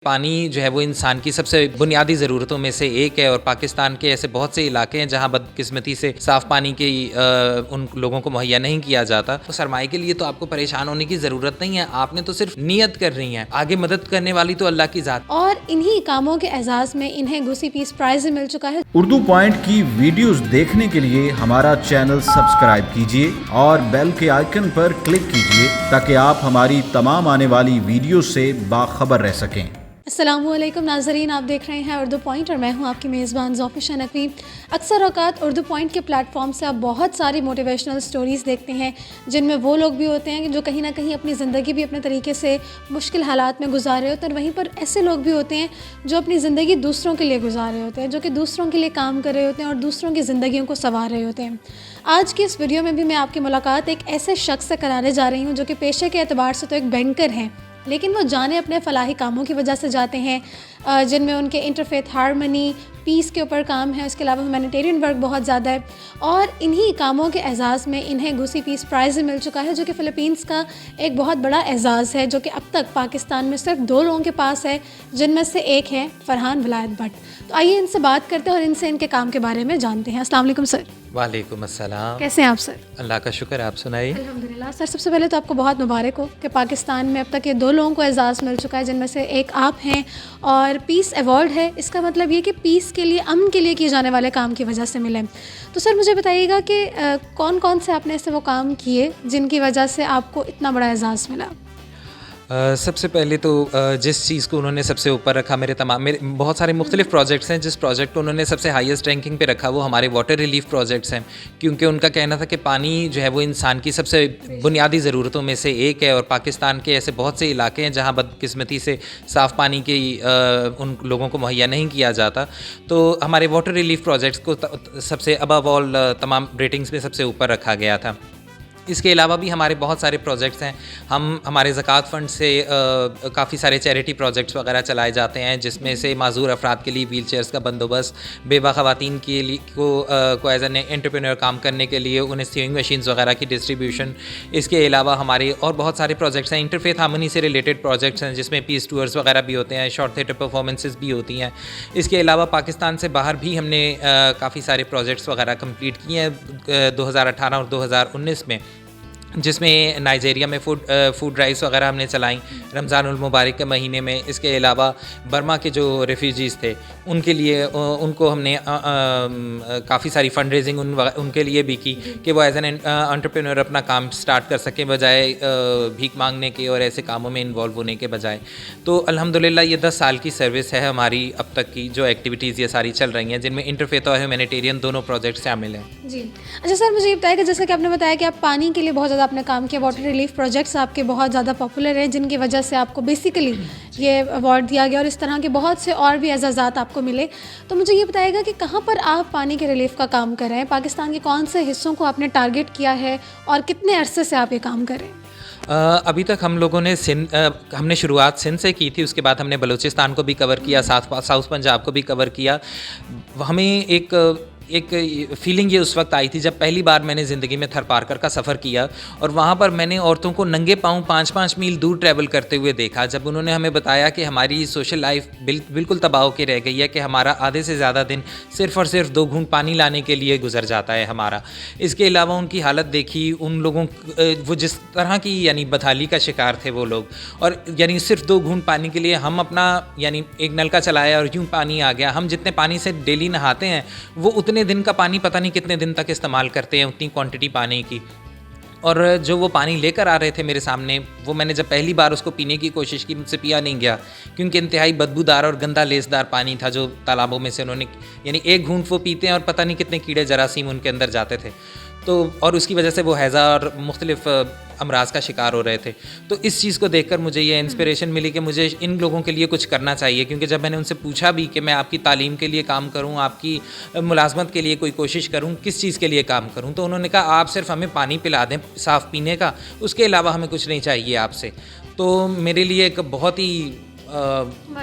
پانی جو ہے وہ انسان کی سب سے بنیادی ضرورتوں میں سے ایک ہے، اور پاکستان کے ایسے بہت سے علاقے ہیں جہاں بدقسمتی سے صاف پانی کی ان لوگوں کو مہیا نہیں کیا جاتا. تو سرمائے کے لیے تو آپ کو پریشان ہونے کی ضرورت نہیں ہے، آپ نے تو صرف نیت کر رہی ہیں، آگے مدد کرنے والی تو اللہ کی ذات. اور انہی کاموں کے اعزاز میں انہیں گوسی پیس پرائز مل چکا ہے. اردو پوائنٹ کی ویڈیوز دیکھنے کے لیے ہمارا چینل سبسکرائب کیجیے اور بیل کے آئیکن پر کلک کیجیے تاکہ آپ ہماری تمام آنے والی ویڈیوز سے باخبر رہ سکیں. السلام علیکم ناظرین، آپ دیکھ رہے ہیں اردو پوائنٹ اور میں ہوں آپ کی میزبان ذوفیہ نقوی. اکثر اوقات اردو پوائنٹ کے پلیٹ فارم سے آپ بہت ساری موٹیویشنل سٹوریز دیکھتے ہیں جن میں وہ لوگ بھی ہوتے ہیں جو کہیں نہ کہیں اپنی زندگی بھی اپنے طریقے سے مشکل حالات میں گزار رہے ہوتے ہیں، اور وہیں پر ایسے لوگ بھی ہوتے ہیں جو اپنی زندگی دوسروں کے لیے گزار رہے ہوتے ہیں، جو کہ دوسروں کے لیے کام کر رہے ہوتے ہیں اور دوسروں کی زندگیوں کو سنوار رہے ہوتے ہیں. آج کی اس ویڈیو میں بھی میں آپ کی ملاقات ایک ایسے شخص سے کرانے جا رہی ہوں جو کہ پیشے کے اعتبار سے تو ایک بینکر ہیں، لیکن وہ جانے اپنے فلاحی کاموں کی وجہ سے جاتے ہیں جن میں ان کے انٹرفیتھ ہارمنی، پیس کے اوپر کام ہے. اس کے علاوہ ہیومینیٹیرین ورک بہت زیادہ ہے، اور انہی کاموں کے اعزاز میں انہیں گوسی پیس پرائز مل چکا ہے جو کہ فلپینس کا ایک بہت بڑا اعزاز ہے، جو کہ اب تک پاکستان میں صرف 2 لوگوں کے پاس ہے، جن میں سے ایک ہے فرحان ولایت بٹ. تو آئیے ان سے بات کرتے ہیں اور ان سے ان کے کام کے بارے میں جانتے ہیں. السلام علیکم سر. وعلیکم السلام. کیسے ہیں آپ سر؟ اللہ کا شکر، آپ سنائیے. الحمدللہ. سر سب سے پہلے تو آپ کو بہت مبارک ہو کہ پاکستان میں اب تک یہ 2 لوگوں کو اعزاز مل چکا ہے، جن میں سے ایک آپ ہیں، اور پیس ایوارڈ ہے. اس کا مطلب یہ کہ پیس کے لیے، امن کے لیے کیے جانے والے کام کی وجہ سے ملے. تو سر مجھے بتائیے گا کہ کون کون سے آپ نے ایسے وہ کام کیے جن کی وجہ سے آپ کو اتنا بڑا اعزاز ملا؟ سب سے پہلے تو جس چیز کو انہوں نے سب سے اوپر رکھا، میرے بہت سارے مختلف پروجیکٹس ہیں، جس پروجیکٹ کو انہوں نے سب سے ہائیسٹ رینکنگ پہ رکھا وہ ہمارے واٹر ریلیف پروجیکٹس ہیں، کیونکہ ان کا کہنا تھا کہ پانی جو ہے وہ انسان کی سب سے بنیادی ضرورتوں میں سے ایک ہے، اور پاکستان کے ایسے بہت سے علاقے ہیں جہاں بدقسمتی سے صاف پانی کی ان لوگوں کو مہیا نہیں کیا جاتا. تو ہمارے واٹر ریلیف پروجیکٹس کو سب سے ابو آل تمام ریٹنگس میں سب سے اوپر رکھا گیا تھا. اس کے علاوہ بھی ہمارے بہت سارے پروجیکٹس ہیں. ہمارے زکوٰۃ فنڈ سے کافی سارے چیریٹی پروجیکٹس وغیرہ چلائے جاتے ہیں، جس میں سے معذور افراد کے لیے ویل چیئرس کا بندوبست، بیوہ خواتین کے لیے کو ایز این انٹرپرینور کام کرنے کے لیے انہیں سیونگ مشینز وغیرہ کی ڈسٹریبیوشن. اس کے علاوہ ہمارے اور بہت سارے پروجیکٹس ہیں، انٹرفیتھ ہارمنی سے ریلیٹڈ پروجیکٹس ہیں، جس میں پیس ٹورز وغیرہ بھی ہوتے ہیں، شارٹ تھیٹر پرفارمنسز بھی ہوتی ہیں. اس کے علاوہ پاکستان سے باہر بھی ہم نے کافی سارے پروجیکٹس وغیرہ کمپلیٹ کیے ہیں 2018 اور 2019 میں، جس میں نائجیریا میں فوڈ ڈرائیوز وغیرہ ہم نے چلائیں رمضان المبارک کے مہینے میں. اس کے علاوہ برما کے جو ریفیوجیز تھے ان کے لیے ان کو ہم نے کافی ساری فنڈ ریزنگ ان کے لیے بھی کی کہ وہ ایز این انٹرپرینور اپنا کام سٹارٹ کر سکیں، بجائے بھیک مانگنے کے اور ایسے کاموں میں انوالو ہونے کے بجائے. تو الحمدللہ یہ 10 سال کی سروس ہے ہماری اب تک کی، جو ایکٹیویٹیز یہ ساری چل رہی ہیں، جن میں انٹرفیتھ اور ہیومینیٹیرین دونوں پروجیکٹ شامل ہیں. جی اچھا سر، مجھے یہ بتائیں کہ جیسا کہ آپ نے بتایا کہ آپ پانی کے لیے بہت زیادہ آپ نے کام کیا، واٹر ریلیف پروجیکٹس آپ کے بہت زیادہ پاپولر ہیں، جن کی وجہ سے آپ کو بیسیکلی یہ ایوارڈ دیا گیا، اور اس طرح کے بہت سے اور بھی اعزازات آپ کو ملے. تو مجھے یہ بتائے گا کہ کہاں پر آپ پانی کے ریلیف کا کام کر رہے ہیں، پاکستان کے کون سے حصوں کو آپ نے ٹارگٹ کیا ہے، اور کتنے عرصے سے آپ یہ کام کر رہے ہیں؟ ابھی تک ہم لوگوں نے ہم نے شروعات سندھ سے کی تھی، اس کے بعد ہم نے بلوچستان کو بھی کور کیا، ساؤتھ پنجاب کو بھی کور کیا. ہمیں ایک فیلنگ یہ اس وقت آئی تھی جب پہلی بار میں نے زندگی میں تھر پارکر کا سفر کیا، اور وہاں پر میں نے عورتوں کو ننگے پاؤں 5-5 میل دور ٹریول کرتے ہوئے دیکھا. جب انہوں نے ہمیں بتایا کہ ہماری سوشل لائف بالکل تباہ ہو کے رہ گئی ہے، کہ ہمارا آدھے سے زیادہ دن صرف اور صرف 2 گھونٹ پانی لانے کے لیے گزر جاتا ہے ہمارا. اس کے علاوہ ان کی حالت دیکھی، ان لوگوں وہ جس طرح کی یعنی بدحالی کا شکار تھے وہ لوگ، اور یعنی صرف 2 گھونٹ پانی کے لیے ہم اپنا یعنی ایک نل کا چلایا اور یوں پانی آ گیا. ہم جتنے پانی سے ڈیلی نہاتے ہیں وہ اتنے دن کا پانی پتہ نہیں کتنے دن تک استعمال کرتے ہیں، اتنی کوانٹٹی پانی کی. اور جو وہ پانی لے کر آ رہے تھے میرے سامنے، وہ میں نے جب پہلی بار اس کو پینے کی کوشش کی، مجھ سے پیا نہیں گیا، کیونکہ انتہائی بدبودار اور گندا لیسدار پانی تھا جو تالابوں میں سے انہوں نے یعنی ایک گھونٹ وہ پیتے ہیں اور پتہ نہیں کتنے کیڑے جراثیم ان کے اندر جاتے تھے. تو اور اس کی وجہ سے وہ ہیضہ اور مختلف امراض کا شکار ہو رہے تھے. تو اس چیز کو دیکھ کر مجھے یہ انسپریشن ملی کہ مجھے ان لوگوں کے لیے کچھ کرنا چاہیے. کیونکہ جب میں نے ان سے پوچھا بھی کہ میں آپ کی تعلیم کے لیے کام کروں، آپ کی ملازمت کے لیے کوئی کوشش کروں، کس چیز کے لیے کام کروں، تو انہوں نے کہا آپ صرف ہمیں پانی پلا دیں صاف پینے کا، اس کے علاوہ ہمیں کچھ نہیں چاہیے آپ سے. تو میرے لیے ایک بہت ہی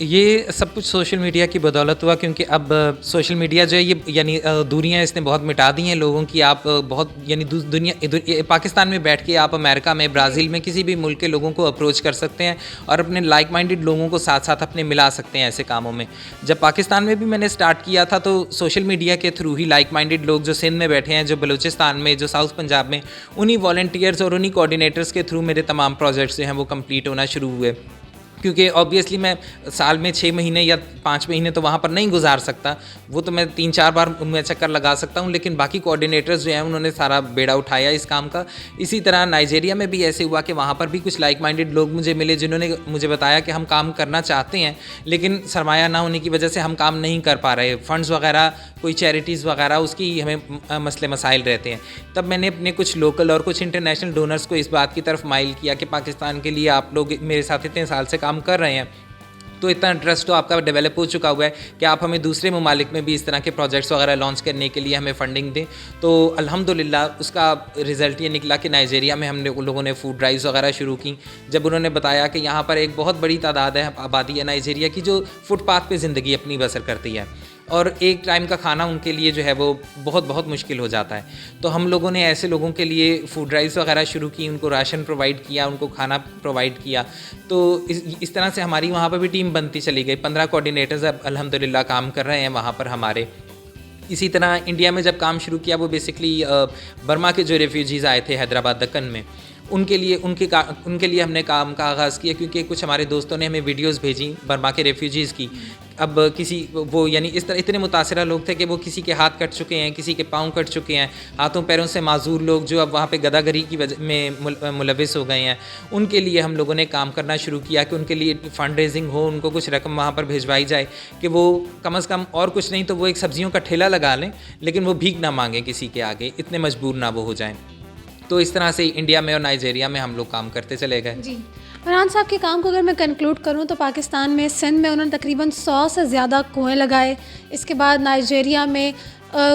یہ سب کچھ سوشل میڈیا کی بدولت ہوا، کیونکہ اب سوشل میڈیا جو ہے یہ یعنی دوریاں اس نے بہت مٹا دی ہیں لوگوں کی. آپ بہت یعنی دنیا پاکستان میں بیٹھ کے آپ امریکہ میں، برازیل میں، کسی بھی ملک کے لوگوں کو اپروچ کر سکتے ہیں اور اپنے لائک مائنڈڈ لوگوں کو ساتھ ساتھ اپنے ملا سکتے ہیں ایسے کاموں میں. جب پاکستان میں بھی میں نے اسٹارٹ کیا تھا تو سوشل میڈیا کے تھرو ہی لائک مائنڈڈ لوگ جو سندھ میں بیٹھے ہیں، جو بلوچستان میں، جو ساؤتھ پنجاب میں، انہی والنٹیئرز اور انہی کوآرڈینیٹرز کے تھرو میرے تمام پروجیکٹس جو ہیں وہ کمپلیٹ ہونا شروع ہوئے. کیونکہ آبویسلی میں سال میں 6 مہینے یا 5 مہینے تو وہاں پر نہیں گزار سکتا، وہ تو میں 3-4 بار میں چکر لگا سکتا ہوں، لیکن باقی کوآرڈینیٹرز جو ہیں انہوں نے سارا بیڑا اٹھایا اس کام کا. اسی طرح نائجیریا میں بھی ایسے ہوا کہ وہاں پر بھی کچھ لائک مائنڈڈ لوگ مجھے ملے جنہوں نے مجھے بتایا کہ ہم کام کرنا چاہتے ہیں لیکن سرمایہ نہ ہونے کی وجہ سے ہم کام نہیں کر پا رہے، فنڈز وغیرہ، کوئی چیریٹیز وغیرہ، اس کی ہمیں مسئلے مسائل رہتے ہیں. تب میں نے اپنے کچھ لوکل اور کچھ انٹرنیشنل ڈونرز کو اس بات کی طرف مائل کیا کہ پاکستان کے لیے آپ لوگ میرے ساتھ اتنے سال سے کام کر رہے ہیں تو اتنا انٹرسٹ تو آپ کا ڈیولپ ہو چکا ہوا ہے کہ آپ ہمیں دوسرے ممالک میں بھی اس طرح کے پروجیکٹس وغیرہ لانچ کرنے کے لیے ہمیں فنڈنگ دیں. تو الحمدللہ اس کا رزلٹ یہ نکلا کہ نائجیریا میں ہم نے ان لوگوں نے فوڈ ڈرائیوز وغیرہ شروع کی. جب انہوں نے بتایا کہ یہاں پر ایک بہت بڑی تعداد ہے آبادی ہے نائجیریا کی جو فٹ پاتھ پہ زندگی اپنی بسر کرتی ہے اور ایک ٹائم کا کھانا ان کے لیے جو ہے وہ بہت بہت مشکل ہو جاتا ہے، تو ہم لوگوں نے ایسے لوگوں کے لیے فوڈ ڈرائیوز وغیرہ شروع کی، ان کو راشن پرووائڈ کیا، ان کو کھانا پرووائڈ کیا. تو اس طرح سے ہماری وہاں پہ بھی ٹیم بنتی چلی گئی. 15 کوآرڈینیٹرز اب الحمدللہ کام کر رہے ہیں وہاں پر ہمارے. اسی طرح انڈیا میں جب کام شروع کیا وہ بیسکلی برما کے جو ریفیوجیز آئے تھے حیدرآباد دکن میں، ان کے لیے ہم نے کام کا آغاز کیا، کیونکہ کچھ ہمارے دوستوں نے ہمیں ویڈیوز بھیجیں برما کے ریفیوجیز کی. اب وہ یعنی اس طرح اتنے متاثرہ لوگ تھے کہ وہ کسی کے ہاتھ کٹ چکے ہیں، کسی کے پاؤں کٹ چکے ہیں، ہاتھوں پیروں سے معذور لوگ جو اب وہاں پہ گدا گری کی وجہ میں ملوث ہو گئے ہیں، ان کے لیے ہم لوگوں نے کام کرنا شروع کیا کہ ان کے لیے فنڈ ریزنگ ہو، ان کو کچھ رقم وہاں پر بھیجوائی جائے کہ وہ کم از کم اور کچھ نہیں تو وہ ایک سبزیوں کا ٹھیلا لگا لیں لیکن وہ بھیک نہ مانگیں کسی کے آگے، اتنے مجبور نہ وہ ہو جائیں. تو اس طرح سے انڈیا میں اور نائجیریا میں ہم لوگ کام کرتے چلے گئے. جی فرحان صاحب کے کام کو اگر میں کنکلوڈ کروں تو پاکستان میں سندھ میں انہوں نے تقریباً 100 سے زیادہ کنویں لگائے. اس کے بعد نائجیریا میں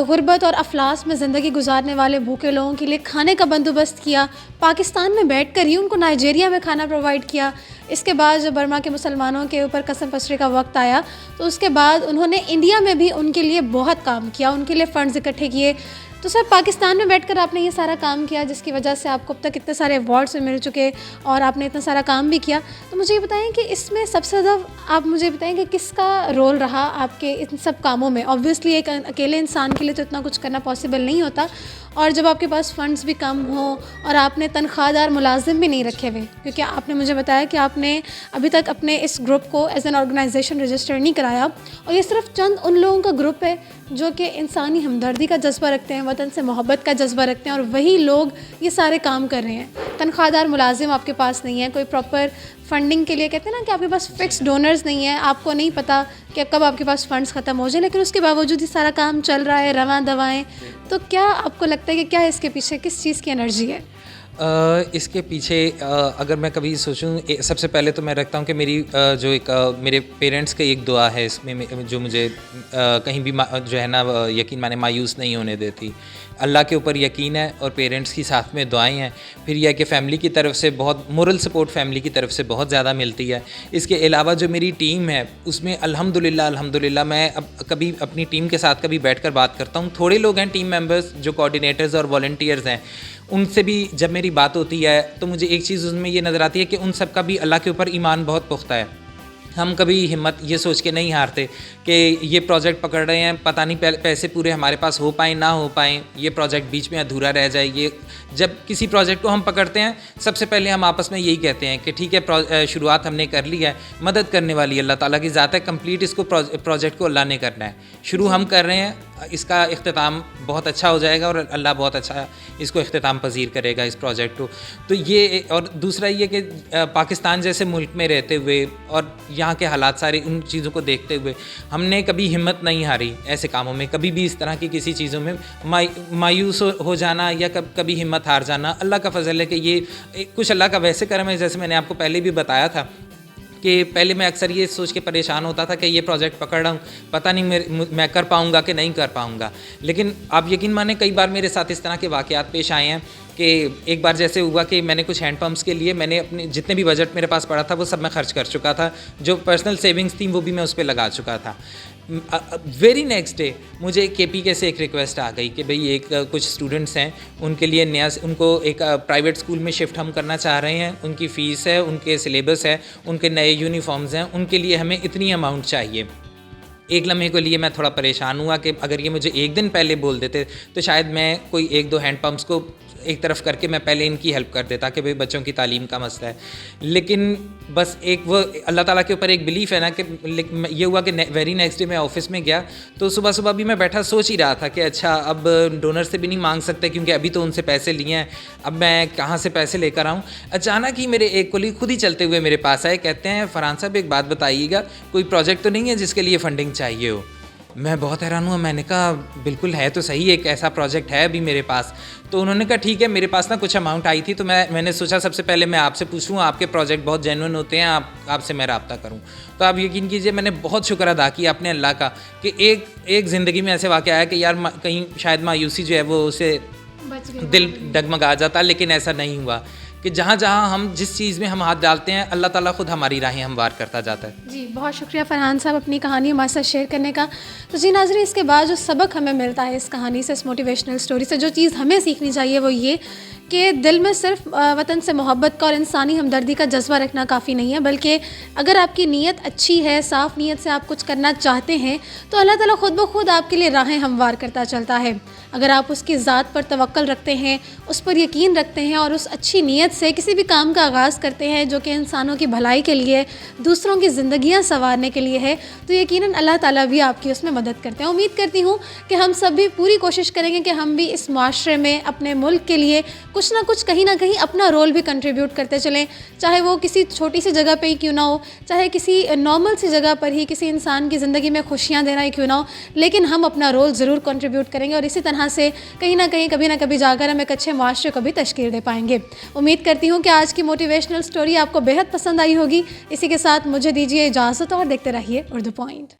غربت اور افلاس میں زندگی گزارنے والے بھوکے لوگوں کے لیے کھانے کا بندوبست کیا. پاکستان میں بیٹھ کر ہی ان کو نائجیریا میں کھانا پرووائڈ کیا. اس کے بعد جب برما کے مسلمانوں کے اوپر قسم پسری کا وقت آیا تو اس کے بعد انہوں نے انڈیا میں بھی ان کے لیے بہت کام کیا، ان کے لیے فنڈز اکٹھے کیے. تو سر پاکستان میں بیٹھ کر آپ نے یہ سارا کام کیا جس کی وجہ سے آپ کو اب تک اتنے سارے ایوارڈس مل چکے اور آپ نے اتنا سارا کام بھی کیا. تو مجھے یہ بتائیں کہ اس میں سب سے زیادہ آپ مجھے بتائیں کہ کس کا رول رہا آپ کے ان سب کاموں میں؟ آبویسلی ایک اکیلے انسان کے لیے تو اتنا کچھ کرنا پاسبل نہیں ہوتا، اور جب آپ کے پاس فنڈز بھی کم ہوں اور آپ نے تنخواہ دار ملازم بھی نہیں رکھے ہوئے، کیونکہ آپ نے مجھے بتایا کہ آپ نے ابھی تک اپنے اس گروپ کو ایز این آرگنائزیشن رجسٹر نہیں کرایا، اور یہ صرف چند ان لوگوں کا گروپ ہے جو کہ انسانی ہمدردی کا جذبہ رکھتے ہیں، وطن سے محبت کا جذبہ رکھتے ہیں، اور وہی لوگ یہ سارے کام کر رہے ہیں. تنخواہ دار ملازم آپ کے پاس نہیں ہے، کوئی پراپر فنڈنگ کے لیے کہتے ہیں نا کہ آپ کے پاس فکس ڈونرز نہیں ہیں، آپ کو نہیں پتہ کہ کب آپ کے پاس فنڈز ختم ہو جائیں، لیکن اس کے باوجود یہ سارا کام چل رہا ہے رواں دوائیں. تو کیا آپ کو لگتا ہے کہ کیا اس کے پیچھے کس چیز کی انرجی ہے؟ اس کے پیچھے اگر میں کبھی سوچوں، سب سے پہلے تو میں رکھتا ہوں کہ میری جو ایک میرے پیرنٹس کی ایک دعا ہے اس میں جو مجھے کہیں بھی جو ہے نا یقین مانے مایوس نہیں ہونے دیتی. اللہ کے اوپر یقین ہے اور پیرنٹس کی ساتھ میں دعائیں ہیں. پھر یہ ہے کہ فیملی کی طرف سے بہت مورل سپورٹ فیملی کی طرف سے بہت زیادہ ملتی ہے. اس کے علاوہ جو میری ٹیم ہے اس میں الحمدللہ میں اب کبھی اپنی ٹیم کے ساتھ کبھی بیٹھ کر بات کرتا ہوں. تھوڑے لوگ ہیں ٹیم ممبرز جو کوآرڈینیٹرز اور والنٹیئرز ہیں، ان سے بھی جب میری بات ہوتی ہے تو مجھے ایک چیز اس میں یہ نظر آتی ہے کہ ان سب کا بھی اللہ کے اوپر ایمان بہت پختہ ہے. ہم کبھی ہمت یہ سوچ کے نہیں ہارتے کہ یہ پروجیکٹ پکڑ رہے ہیں، پتہ نہیں پیسے پورے ہمارے پاس ہو پائیں نہ ہو پائیں، یہ پروجیکٹ بیچ میں ادھورا رہ جائے. یہ جب کسی پروجیکٹ کو ہم پکڑتے ہیں سب سے پہلے ہم آپس میں یہی کہتے ہیں کہ ٹھیک ہے شروعات ہم نے کر لی ہے، مدد کرنے والی اللہ تعالیٰ کی ذات ہے، کمپلیٹ اس کو پروجیکٹ کو اللہ نے کرنا ہے. شروع ہم کر رہے ہیں، اس کا اختتام بہت اچھا ہو جائے گا اور اللہ بہت اچھا اس کو اختتام پذیر کرے گا اس پروجیکٹ کو. تو یہ اور دوسرا یہ کہ پاکستان جیسے ملک میں رہتے ہوئے اور یہاں کے حالات سارے ان چیزوں کو دیکھتے ہوئے ہم نے کبھی ہمت نہیں ہاری ایسے کاموں میں. کبھی بھی اس طرح کی کسی چیزوں میں مایوس ہو جانا یا کبھی ہمت ہار جانا اللہ کا فضل ہے کہ یہ کچھ اللہ کا ویسے کرم ہے. جیسے میں نے آپ کو پہلے بھی بتایا تھا کہ پہلے میں اکثر یہ سوچ کے پریشان ہوتا تھا کہ یہ پروجیکٹ پکڑ رہا ہوں, پتہ نہیں میں کر پاؤں گا کہ نہیں کر پاؤں گا. لیکن آپ یقین مانیں کئی بار میرے ساتھ اس طرح کے واقعات پیش آئے ہیں کہ ایک بار جیسے ہوا کہ میں نے کچھ ہینڈ پمپس کے لیے میں نے اپنے جتنے بھی بجٹ میرے پاس پڑا تھا وہ سب میں خرچ کر چکا تھا, جو پرسنل سیونگس تھیں وہ بھی میں اس پہ لگا چکا تھا. ویری نیکسٹ ڈے مجھے کے پی کے سے ایک ریکویسٹ آ گئی کہ بھئی ایک کچھ اسٹوڈنٹس ہیں, ان کے لیے ان کو ایک پرائیویٹ اسکول میں شفٹ ہم کرنا چاہ رہے ہیں, ان کی فیس ہے, ان کے سلیبس ہے, ان کے نئے یونیفارمز ہیں, ان کے لیے ہمیں اتنی اماؤنٹ چاہیے. ایک لمحے کے لیے میں تھوڑا پریشان ہوا کہ اگر یہ مجھے ایک دن پہلے بول دیتے تو شاید میں کوئی ایک دو ہینڈ پمپس کو ایک طرف کر کے میں پہلے ان کی ہیلپ کر دیتا کہ بھئی بچوں کی تعلیم کا مسئلہ ہے. لیکن بس ایک وہ اللہ تعالیٰ کے اوپر ایک بلیف ہے نا کہ یہ ہوا کہ ویری نیکسٹ ڈے میں آفس میں گیا تو صبح صبح بھی میں بیٹھا سوچ ہی رہا تھا کہ اچھا اب ڈونر سے بھی نہیں مانگ سکتے کیونکہ ابھی تو ان سے پیسے لیے ہیں, اب میں کہاں سے پیسے لے کر آؤں. اچانک ہی میرے ایک کولیگ خود ہی چلتے ہوئے میرے پاس آئے, کہتے ہیں فرحان صاحب ایک بات بتائیے گا, کوئی پروجیکٹ تو نہیں ہے جس کے لیے فنڈنگ چاہیے ہو. میں بہت حیران ہوا, میں نے کہا بالکل ہے تو صحیح, ایک ایسا پروجیکٹ ہے ابھی میرے پاس. تو انہوں نے کہا ٹھیک ہے, میرے پاس نا کچھ اماؤنٹ آئی تھی تو میں نے سوچا سب سے پہلے میں آپ سے پوچھوں, آپ کے پروجیکٹ بہت جینوئن ہوتے ہیں, آپ سے میں رابطہ کروں. تو آپ یقین کیجئے میں نے بہت شکر ادا کیا اپنے اللہ کا کہ ایک زندگی میں ایسے واقعہ آیا کہ یار کہیں شاید مایوسی جو ہے وہ اسے دل ڈگمگا جاتا, لیکن ایسا نہیں ہوا کہ جہاں جہاں ہم جس چیز میں ہم ہاتھ ڈالتے ہیں اللہ تعالیٰ خود ہماری راہیں ہموار کرتا جاتا ہے. جی بہت شکریہ فرحان صاحب اپنی کہانی ہمارے ساتھ شیئر کرنے کا. تو جی ناظرین, اس کے بعد جو سبق ہمیں ملتا ہے اس کہانی سے, اس موٹیویشنل سٹوری سے, جو چیز ہمیں سیکھنی چاہیے وہ یہ کہ دل میں صرف وطن سے محبت کا اور انسانی ہمدردی کا جذبہ رکھنا کافی نہیں ہے, بلکہ اگر آپ کی نیت اچھی ہے, صاف نیت سے آپ کچھ کرنا چاہتے ہیں تو اللہ تعالیٰ خود بخود آپ کے لیے راہیں ہموار کرتا چلتا ہے. اگر آپ اس کی ذات پر توکل رکھتے ہیں, اس پر یقین رکھتے ہیں اور اس اچھی نیت سے کسی بھی کام کا آغاز کرتے ہیں جو کہ انسانوں کی بھلائی کے لیے, دوسروں کی زندگیاں سنوارنے کے لیے ہے, تو یقیناً اللہ تعالیٰ بھی آپ کی اس میں مدد کرتے ہیں. امید کرتی ہوں کہ ہم سب بھی پوری کوشش کریں گے کہ ہم بھی اس معاشرے میں اپنے ملک کے لیے کچھ نہ کچھ کہیں نہ کہیں اپنا رول بھی کنٹریبیوٹ کرتے چلیں, چاہے وہ کسی چھوٹی سی جگہ پہ ہی کیوں نہ ہو, چاہے کسی نارمل سی جگہ پر ہی کسی انسان کی زندگی میں خوشیاں دینا ہی کیوں نہ ہو, لیکن ہم اپنا رول ضرور کنٹریبیوٹ کریں گے اور اسی طرح سے کہیں نہ کہیں کبھی نہ کبھی جا کر ہم ایک اچھے معاشرے کو بھی تشکیل دے پائیں گے. امید کرتی ہوں کہ آج کی موٹیویشنل سٹوری آپ کو بے حد پسند آئی ہوگی. اسی کے ساتھ مجھے دیجیے اجازت اور دیکھتے رہیے اردو پوائنٹ.